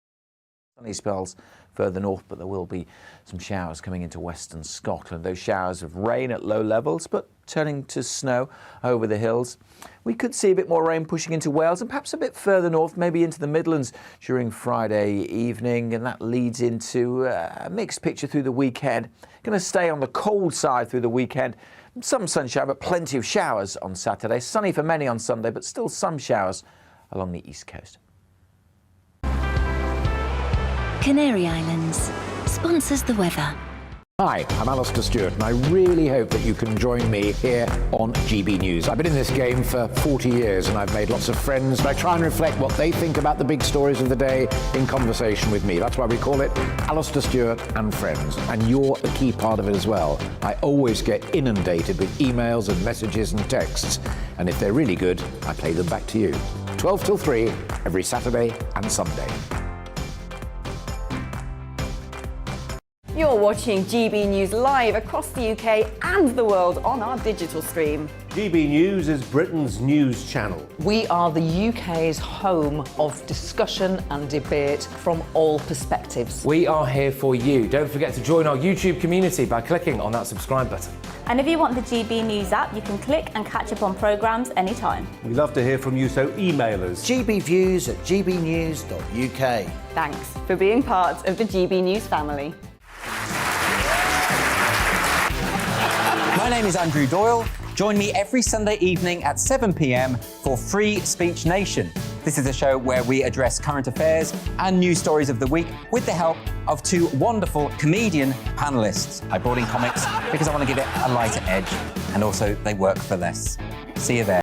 S9: sunny spells further north, but there will be some showers coming into western Scotland. Those showers of rain at low levels, but turning to snow over the hills. We could see a bit more rain pushing into Wales and perhaps a bit further north, maybe into the Midlands during Friday evening, and that leads into a mixed picture through the weekend. Going to stay on the cold side through the weekend. Some sunshine, but plenty of showers on Saturday. Sunny for many on Sunday, but still some showers along the east coast.
S15: Canary Islands sponsors the weather.
S10: Hi, I'm Alistair Stewart, and I really hope that you can join me here on GB News. I've been in this game for 40 years, and I've made lots of friends, but I try and reflect what they think about the big stories of the day in conversation with me. That's why we call it Alistair Stewart and Friends, and you're a key part of it as well. I always get inundated with emails and messages and texts, and if they're really good, I play them back to you. 12 till 3, every Saturday and Sunday.
S1: You're watching GB News live across the UK and the world on our digital stream.
S17: GB News is Britain's news channel.
S5: We are the UK's home of discussion and debate from all perspectives.
S18: We are here for you. Don't forget to join our YouTube community by clicking on that subscribe button.
S19: And if you want the GB News app, you can click and catch up on programmes anytime.
S17: We love to hear from you, so email us.
S3: gbviews@gbnews.uk.
S1: Thanks for being part of the GB News family.
S4: My name is Andrew Doyle. Join me every Sunday evening at 7 p.m. for Free Speech Nation. This is a show where we address current affairs and news stories of the week with the help of two wonderful comedian panellists. I brought in comics because I want to give it a lighter edge, and also they work for less. See you there.